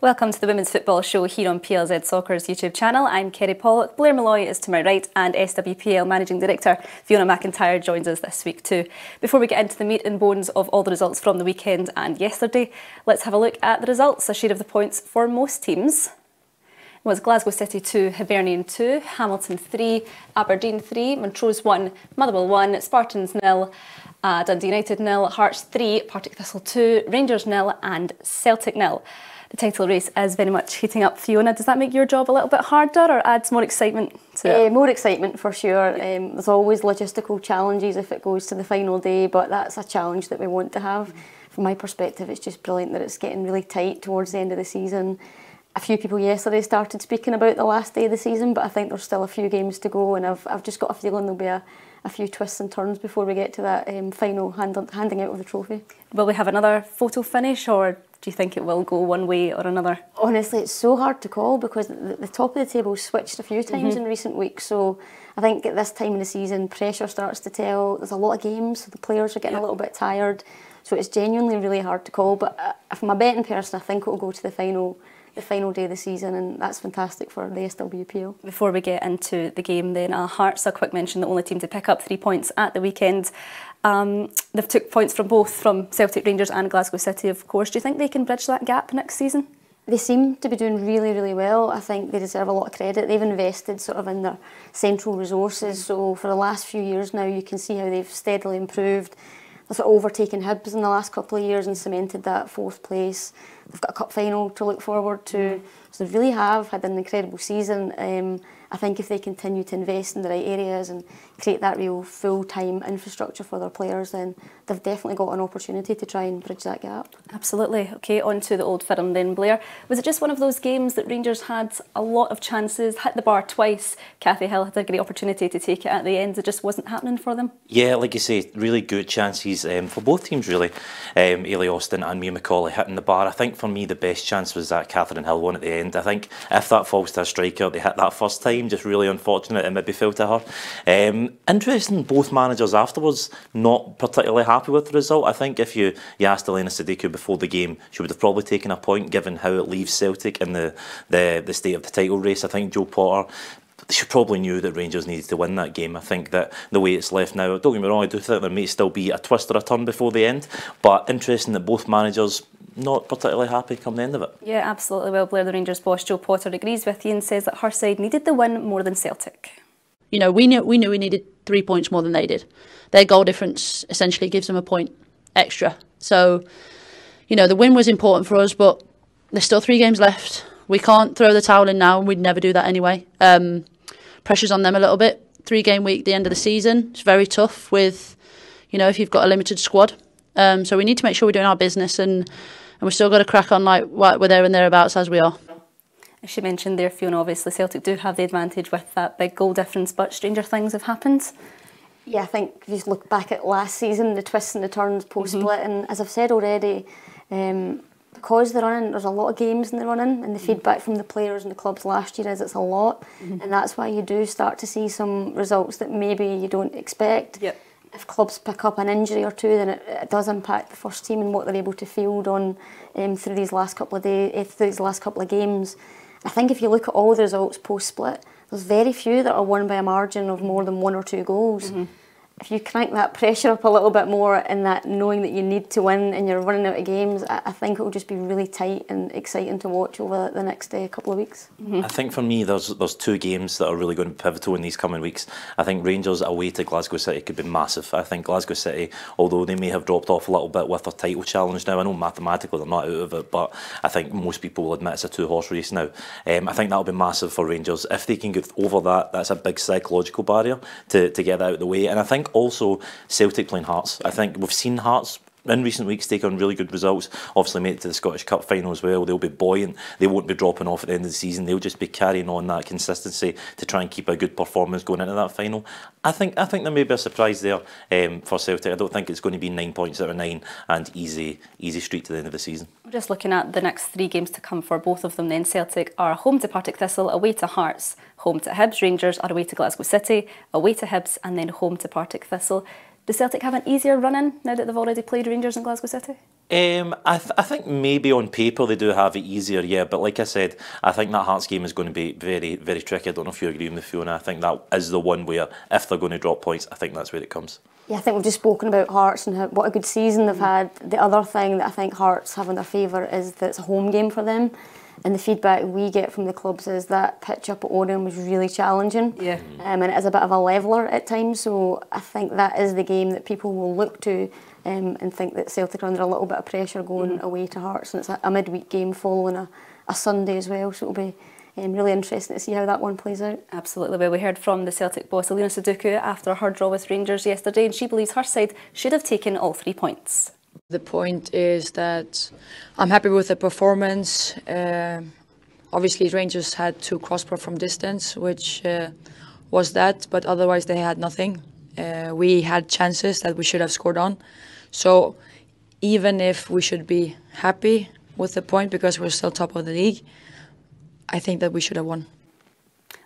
Welcome to the Women's Football Show here on PLZ Soccer's YouTube channel. I'm Kerry Pollock, Blair Malloy is to my right, and SWPL Managing Director Fiona McIntyre joins us this week too. Before we get into the meat and bones of all the results from the weekend and yesterday, let's have a look at the results. A share of the points for most teams was Glasgow City 2, Hibernian 2, Hamilton 3, Aberdeen 3, Montrose 1, Motherwell 1, Spartans 0, Dundee United 0, Hearts 3, Partick Thistle 2, Rangers 0 and Celtic 0. The title race is very much heating up. Fiona, does that make your job a little bit harder or adds more excitement to it? More excitement for sure. There's always logistical challenges if it goes to the final day, but that's a challenge that we want to have. From my perspective, it's just brilliant that it's getting really tight towards the end of the season. A few people yesterday started speaking about the last day of the season, but I think there's still a few games to go, and I've just got a feeling there'll be a few twists and turns before we get to that final handing out of the trophy. Will we have another photo finish, or do you think it will go one way or another? Honestly, it's so hard to call because the top of the table switched a few times in recent weeks. So I think at this time of the season, pressure starts to tell. There's a lot of games, so the players are getting a little bit tired. So it's genuinely really hard to call. But if I'm a betting person, I think it will go to the final day of the season, and that's fantastic for the SWPL. Before we get into the game then, Hearts, a quick mention, the only team to pick up 3 points at the weekend. They've took points from both, from Celtic, Rangers and Glasgow City, of course. Do you think they can bridge that gap next season? They seem to be doing really, really well. I think they deserve a lot of credit. They've invested sort of in their central resources, so for the last few years now you can see how they've steadily improved. They've sort of overtaken Hibs in the last couple of years and cemented that 4th place. They've got a cup final to look forward to. So they really have had an incredible season. I think if they continue to invest in the right areas and create that real full-time infrastructure for their players, then they've definitely got an opportunity to try and bridge that gap. Absolutely. OK, on to the Old Firm then, Blair. Was it just one of those games that Rangers had a lot of chances, hit the bar twice? Cathy Hill had a great opportunity to take it at the end. It just wasn't happening for them? Yeah, like you say, really good chances for both teams really. Ailey Austin and Mia McAulay hitting the bar. I think for me the best chance was that Catherine Hill one at the end. I think if that falls to a striker, they hit that first time, just really unfortunate, it maybe fell to her. Interesting, both managers afterwards not particularly happy with the result. I think if you asked Elena Sadiku before the game, she would have probably taken a point given how it leaves Celtic in the state of the title race. I think Joe Potter, she probably knew that Rangers needed to win that game. I think that the way it's left now, don't get me wrong, I do think there may still be a twist or a turn before the end, but interesting that both managers not particularly happy come the end of it. Yeah, absolutely. Well, Blair, the Rangers boss Joe Potter agrees with you and says that her side needed the win more than Celtic. You know, we knew we needed 3 points more than they did. Their goal difference essentially gives them a point extra. So, you know, the win was important for us, but there's still 3 games left. We can't throw the towel in now, and we'd never do that anyway. Pressure's on them a little bit. 3-game week at the end of the season. It's very tough with, you know, if you've got a limited squad. So we need to make sure we're doing our business, and we've still got to crack on like we're there and thereabouts as we are. As she mentioned there, Fiona, obviously Celtic do have the advantage with that big goal difference, but stranger things have happened. Yeah, I think if you just look back at last season, the twists and the turns post-split, and as I've said already, because they're running, there's a lot of games in the running, and the feedback from the players and the clubs last year is it's a lot, and that's why you do start to see some results that maybe you don't expect. Yep. If clubs pick up an injury or two, then it does impact the first team and what they're able to field on through these last couple of games. I think if you look at all the results post-split, there's very few that are won by a margin of more than 1 or 2 goals. If you crank that pressure up a little bit more and that knowing that you need to win and you're running out of games, I think it will just be really tight and exciting to watch over the next couple of weeks. I think for me there's 2 games that are really going to be pivotal in these coming weeks. I think Rangers away to Glasgow City could be massive. I think Glasgow City, although they may have dropped off a little bit with their title challenge now, I know mathematically they're not out of it, but I think most people will admit it's a 2-horse race now. I think that'll be massive for Rangers. If they can get over that, that's a big psychological barrier to get that out of the way. And I think also Celtic playing Hearts. I think we've seen Hearts in recent weeks take on really good results. Obviously made it to the Scottish Cup final as well. They'll be buoyant. They won't be dropping off at the end of the season. They'll just be carrying on that consistency to try and keep a good performance going into that final. I think there may be a surprise there for Celtic. I don't think it's going to be 9 points out of 9 and easy street to the end of the season. Just looking at the next 3 games to come for both of them then, Celtic are home to Partick Thistle, away to Hearts, home to Hibs. Rangers are away to Glasgow City, away to Hibs and then home to Partick Thistle. Does Celtic have an easier run-in now that they've already played Rangers and Glasgow City? I think maybe on paper they do have it easier, yeah. But like I said, I think that Hearts game is going to be very, very tricky. I don't know if you agree with me, Fiona. I think that is the one where, if they're going to drop points, I think that's where it comes. Yeah, I think we've just spoken about Hearts and what a good season they've had. The other thing that I think Hearts have in their favour is that it's a home game for them. And the feedback we get from the clubs is that pitch up at Oran was really challenging. Yeah. And it is a bit of a leveller at times. So I think that is the game that people will look to and think that Celtic are under a little bit of pressure going away to Hearts. And it's a midweek game following a Sunday as well. So it'll be really interesting to see how that one plays out. Absolutely. Well, we heard from the Celtic boss, Alina Sudoku, after her draw with Rangers yesterday, and she believes her side should have taken all 3 points. The point is that I'm happy with the performance. Obviously, Rangers had to cross-pro from distance, which was that, but otherwise they had nothing. We had chances that we should have scored on. So even if we should be happy with the point because we're still top of the league, I think that we should have won.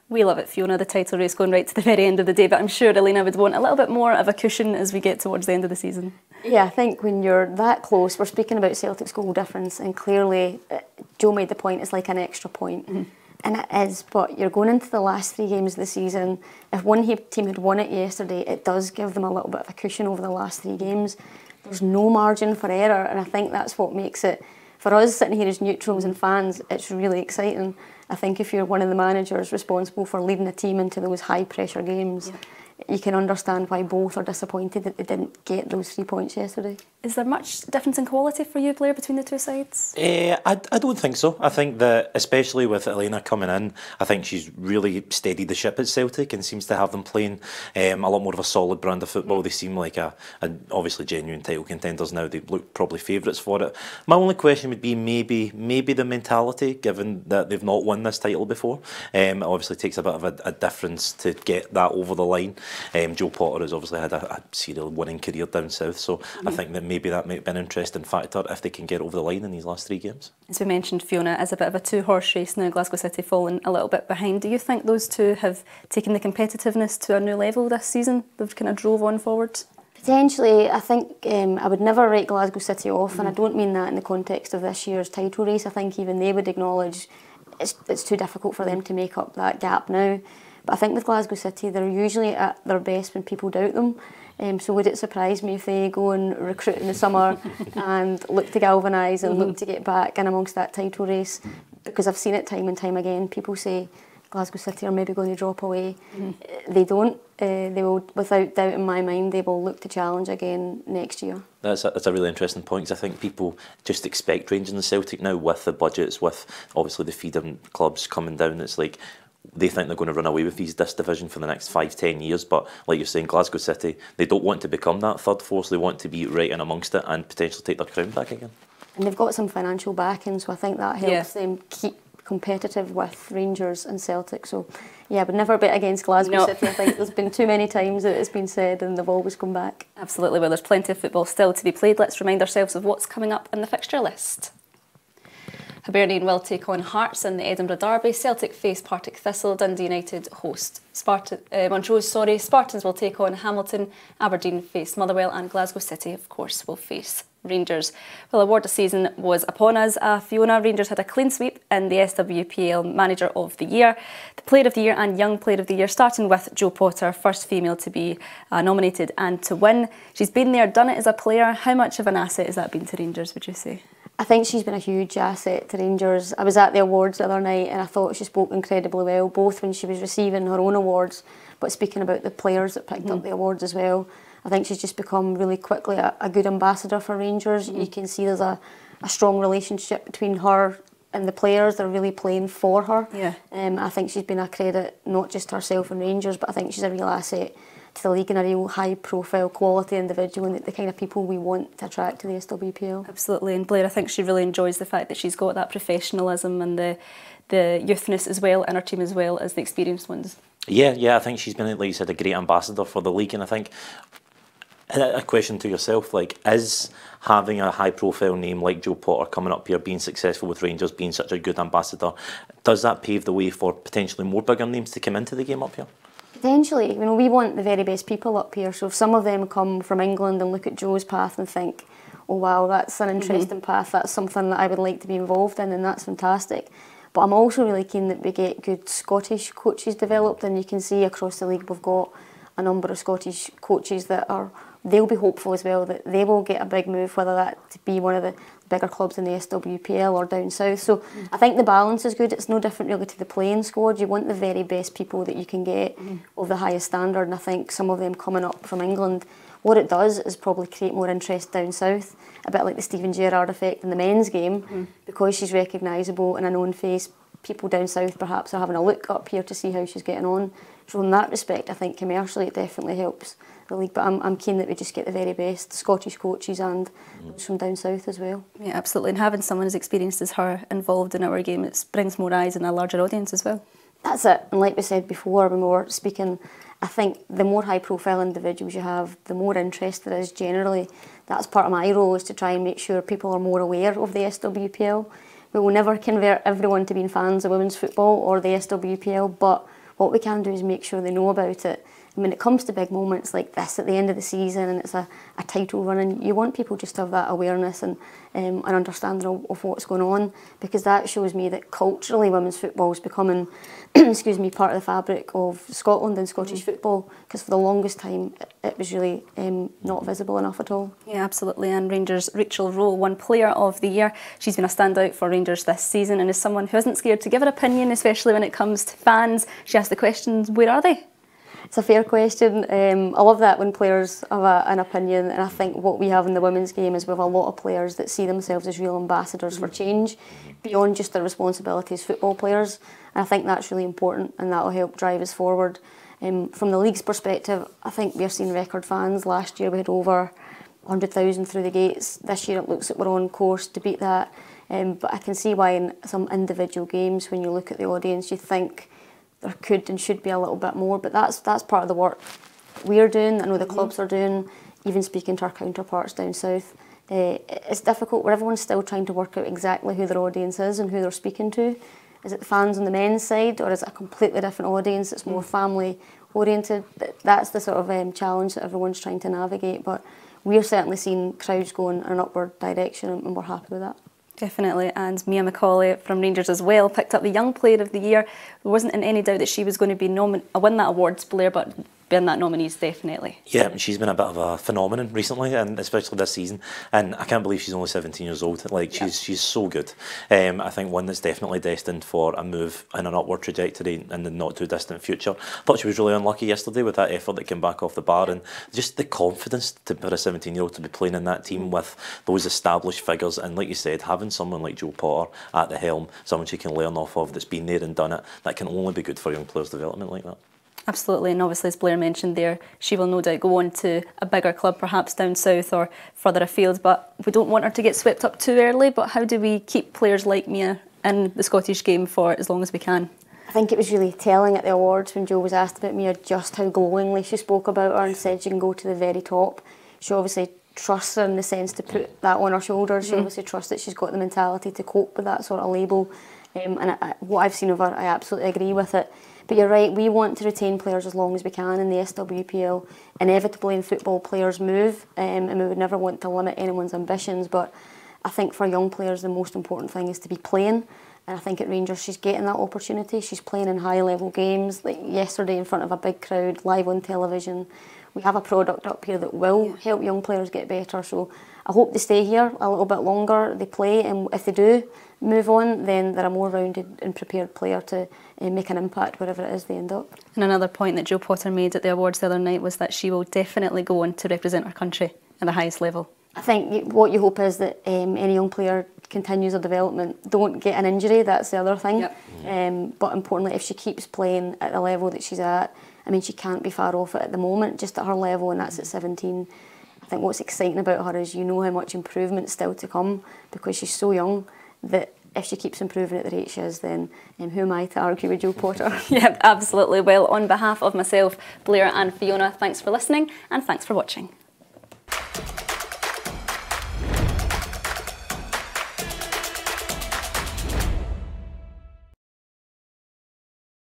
We love it, Fiona, the title race going right to the very end of the day, but I'm sure Alina would want a little bit more of a cushion as we get towards the end of the season. Yeah, I think when you're that close, we're speaking about Celtic's goal difference, and clearly Joe made the point, it's like an extra point. And it is, but you're going into the last 3 games of the season. If one team had won it yesterday, it does give them a little bit of a cushion over the last 3 games. There's no margin for error, and I think that's what makes it, for us sitting here as neutrals and fans, it's really exciting. I think if you're one of the managers responsible for leading a team into those high pressure games, you can understand why both are disappointed that they didn't get those 3 points yesterday. Is there much difference in quality for you, Blair, between the two sides? I don't think so. I think that, especially with Elena coming in, I think she's really steadied the ship at Celtic and seems to have them playing a lot more of a solid brand of football. They seem like a obviously genuine title contenders now. They look probably favourites for it. My only question would be maybe the mentality, given that they've not won this title before. It obviously takes a bit of a difference to get that over the line. Joe Potter has obviously had a serial winning career down south, so I think that maybe that might be an interesting factor if they can get over the line in these last 3 games. As we mentioned, Fiona, is a bit of a 2-horse race now, Glasgow City falling a little bit behind. Do you think those two have taken the competitiveness to a new level this season? They've kind of drove on forward? Potentially, I think I would never write Glasgow City off, and I don't mean that in the context of this year's title race. I think even they would acknowledge it's too difficult for them to make up that gap now. But I think with Glasgow City, they're usually at their best when people doubt them. So would it surprise me if they go and recruit in the summer and look to galvanise and look to get back in amongst that title race? Because I've seen it time and time again. People say Glasgow City are maybe going to drop away. They don't. They will, without doubt in my mind, they will look to challenge again next year. That's a really interesting point, because I think people just expect Rangers and Celtic now, with the budgets, with obviously the feeder clubs coming down. It's like they think they're going to run away with this division for the next 5-10 years. But like you're saying, Glasgow City, they don't want to become that third force. They want to be right in amongst it and potentially take their crown back again. And they've got some financial backing, so I think that helps them keep competitive with Rangers and Celtic. So yeah, I would never bet against Glasgow City. I think there's been too many times that it's been said and they've always come back. Absolutely. Well, there's plenty of football still to be played. Let's remind ourselves of what's coming up in the fixture list. Hibernian will take on Hearts in the Edinburgh Derby. Celtic face Partick Thistle. Dundee United host Montrose. Spartans will take on Hamilton. Aberdeen face Motherwell, and Glasgow City, of course, will face Rangers. Well, award season was upon us. Fiona, Rangers had a clean sweep in the SWPL Manager of the Year, the Player of the Year and Young Player of the Year, starting with Jo Potter, first female to be nominated and to win. She's been there, done it as a player. How much of an asset has that been to Rangers, would you say? I think she's been a huge asset to Rangers. I was at the awards the other night and I thought she spoke incredibly well, both when she was receiving her own awards, but speaking about the players that picked up the awards as well. I think she's just become really quickly a good ambassador for Rangers. You can see there's a strong relationship between her and the players. They're really playing for her. Yeah. I think she's been a credit, not just to herself and Rangers, but I think she's a real asset to the league and a real high-profile quality individual and the kind of people we want to attract to the SWPL. Absolutely, and Blair, I think she really enjoys the fact that she's got that professionalism and the youthness as well in her team, as well as the experienced ones. Yeah, I think she's been, like you said, a great ambassador for the league, and I think a question to yourself, like, is having a high-profile name like Jo Potter coming up here, being successful with Rangers, being such a good ambassador, does that pave the way for potentially more bigger names to come into the game up here? Potentially. We want the very best people up here, so if some of them come from England and look at Jo's path and think, oh wow, that's an interesting path, that's something that I would like to be involved in, and that's fantastic. But I'm also really keen that we get good Scottish coaches developed, and you can see across the league we've got a number of Scottish coaches that they'll be hopeful as well that they will get a big move, whether that to be one of the bigger clubs in the SWPL or down south. So I think the balance is good. It's no different really to the playing squad. You want the very best people that you can get of the highest standard, and I think some of them coming up from England, what it does is probably create more interest down south, a bit like the Steven Gerrard effect in the men's game, because she's recognisable and a known face. People down south perhaps are having a look up here to see how she's getting on. So in that respect, I think commercially it definitely helps the league. But I'm keen that we just get the very best Scottish coaches and those from down south as well. Yeah, absolutely. And having someone as experienced as her involved in our game, it brings more eyes and a larger audience as well. That's it. And like we said before when we were speaking, I think the more high-profile individuals you have, the more interest there is generally. That's part of my role, is to try and make sure people are more aware of the SWPL. We will never convert everyone to being fans of women's football or the SWPL, but what we can do is make sure they know about it. And when it comes to big moments like this at the end of the season and it's a title running, you want people just to have that awareness and an understanding of what's going on, because that shows me that culturally women's football is becoming excuse me, part of the fabric of Scotland and Scottish football, because for the longest time it was really not visible enough at all. Yeah, absolutely. And Rangers' Rachel Rowe won Player of the Year. She's been a standout for Rangers this season and is someone who isn't scared to give her opinion, especially when it comes to fans. She asked the questions, where are they? It's a fair question. I love that when players have an opinion, and I think what we have in the women's game is we have a lot of players that see themselves as real ambassadors for change beyond just their responsibility as football players, and I think that's really important, and that will help drive us forward. From the league's perspective, I think we're seeing record fans. Last year we had over 100,000 through the gates. This year it looks like we're on course to beat that, but I can see why in some individual games, when you look at the audience, you think there could and should be a little bit more, but that's part of the work we're doing. I know the clubs are doing, even speaking to our counterparts down south. It's difficult where everyone's still trying to work out exactly who their audience is and who they're speaking to. Is it the fans on the men's side, or is it a completely different audience that's more family oriented? That's the sort of challenge that everyone's trying to navigate, but we're certainly seeing crowds going in an upward direction, and we're happy with that. Definitely, and Mia McAulay from Rangers as well picked up the Young Player of the Year. There wasn't in any doubt that she was going to be win that award, Blair, but being that nominees definitely. Yeah, she's been a bit of a phenomenon recently, and especially this season. And I can't believe she's only 17 years old. Like she's so good. I think one that's definitely destined for a move in an upward trajectory in the not too distant future. I thought she was really unlucky yesterday with that effort that came back off the bar, and just the confidence for a 17-year-old to be playing in that team with those established figures. And like you said, having someone like Jo Potter at the helm, someone she can learn off of that's been there and done it, that can only be good for young players' development like that. Absolutely, and obviously as Blair mentioned there, she will no doubt go on to a bigger club, perhaps down south or further afield, but we don't want her to get swept up too early. But how do we keep players like Mia in the Scottish game for as long as we can? I think it was really telling at the awards when Jo was asked about Mia just how glowingly she spoke about her and said she can go to the very top. She obviously trusts her in the sense to put that on her shoulders. She obviously trusts that she's got the mentality to cope with that sort of label, and what I've seen of her, I absolutely agree with it. But you're right, we want to retain players as long as we can in the SWPL. Inevitably in football, players move, and we would never want to limit anyone's ambitions, but I think for young players the most important thing is to be playing, and I think at Rangers she's getting that opportunity. She's playing in high level games, like yesterday in front of a big crowd, live on television. We have a product up here that will help young players get better, so I hope they stay here a little bit longer, they play, and if they do move on, then they're a more rounded and prepared player to make an impact wherever it is they end up. And another point that Jo Potter made at the awards the other night was that she will definitely go on to represent her country at the highest level. I think what you hope is that any young player continues their development, don't get an injury, that's the other thing. But importantly, if she keeps playing at the level that she's at, I mean, she can't be far off it at the moment, just at her level, and that's at 17. I think what's exciting about her is you know how much improvement is still to come, because she's so young that if she keeps improving at the rate she is, then who am I to argue with Jo Potter? Yep, absolutely. Well, on behalf of myself, Blair and Fiona, thanks for listening and thanks for watching.